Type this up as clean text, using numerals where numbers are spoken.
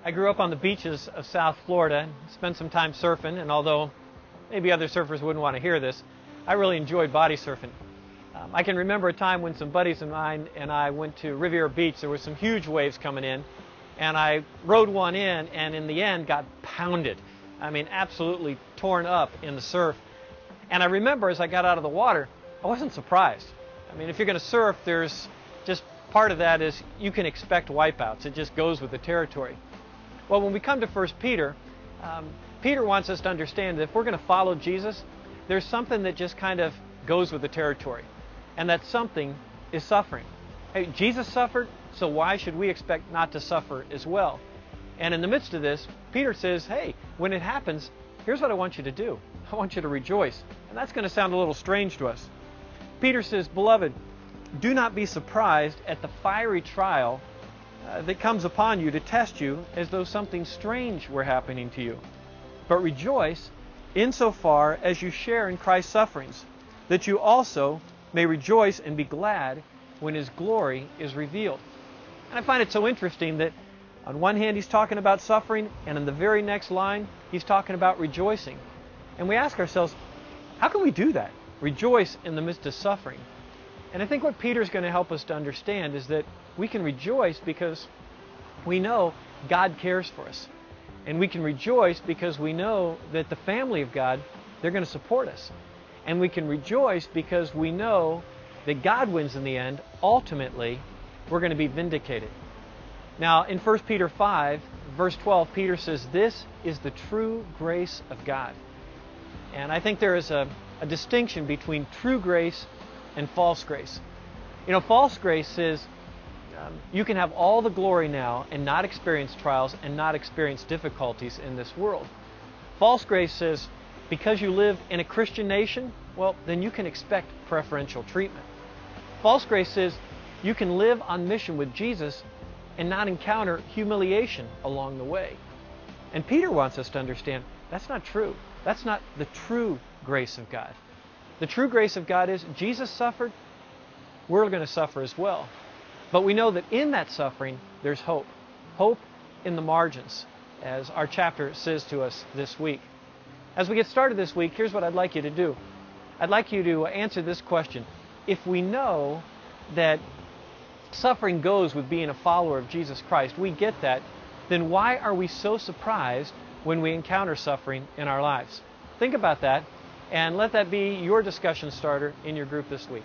I grew up on the beaches of South Florida, spent some time surfing, and although maybe other surfers wouldn't want to hear this, I really enjoyed body surfing. I can remember a time when some buddies of mine and I went to Riviera Beach. There were some huge waves coming in, and I rode one in, and in the end got pounded. I mean, absolutely torn up in the surf. And I remember as I got out of the water, I wasn't surprised. I mean, if you're going to surf, there's just part of that is you can expect wipeouts. It just goes with the territory. Well, when we come to 1 Peter, Peter wants us to understand that if we're going to follow Jesus, there's something that just kind of goes with the territory. And that something is suffering. Hey, Jesus suffered, so why should we expect not to suffer as well? And in the midst of this, Peter says, hey, when it happens, here's what I want you to do. I want you to rejoice. And that's going to sound a little strange to us. Peter says, beloved, do not be surprised at the fiery trial that comes upon you to test you as though something strange were happening to you. But rejoice insofar as you share in Christ's sufferings, that you also may rejoice and be glad when His glory is revealed. And I find it so interesting that on one hand He's talking about suffering, and in the very next line He's talking about rejoicing. And we ask ourselves, how can we do that? Rejoice in the midst of suffering. And I think what Peter's going to help us to understand is that we can rejoice because we know God cares for us. And we can rejoice because we know that the family of God, they're going to support us. And we can rejoice because we know that God wins in the end. Ultimately, we're going to be vindicated. Now, in 1 Peter 5, verse 12, Peter says, this is the true grace of God. And I think there is a distinction between true grace and false grace. You know, false grace says you can have all the glory now and not experience trials and not experience difficulties in this world. False grace says because you live in a Christian nation, well, then you can expect preferential treatment. False grace says you can live on mission with Jesus and not encounter humiliation along the way. And Peter wants us to understand that's not true. That's not the true grace of God. The true grace of God is Jesus suffered, we're going to suffer as well. But we know that in that suffering, there's hope. Hope in the margins, as our chapter says to us this week. As we get started this week, here's what I'd like you to do. I'd like you to answer this question. If we know that suffering goes with being a follower of Jesus Christ, we get that, then why are we so surprised when we encounter suffering in our lives? Think about that, and let that be your discussion starter in your group this week.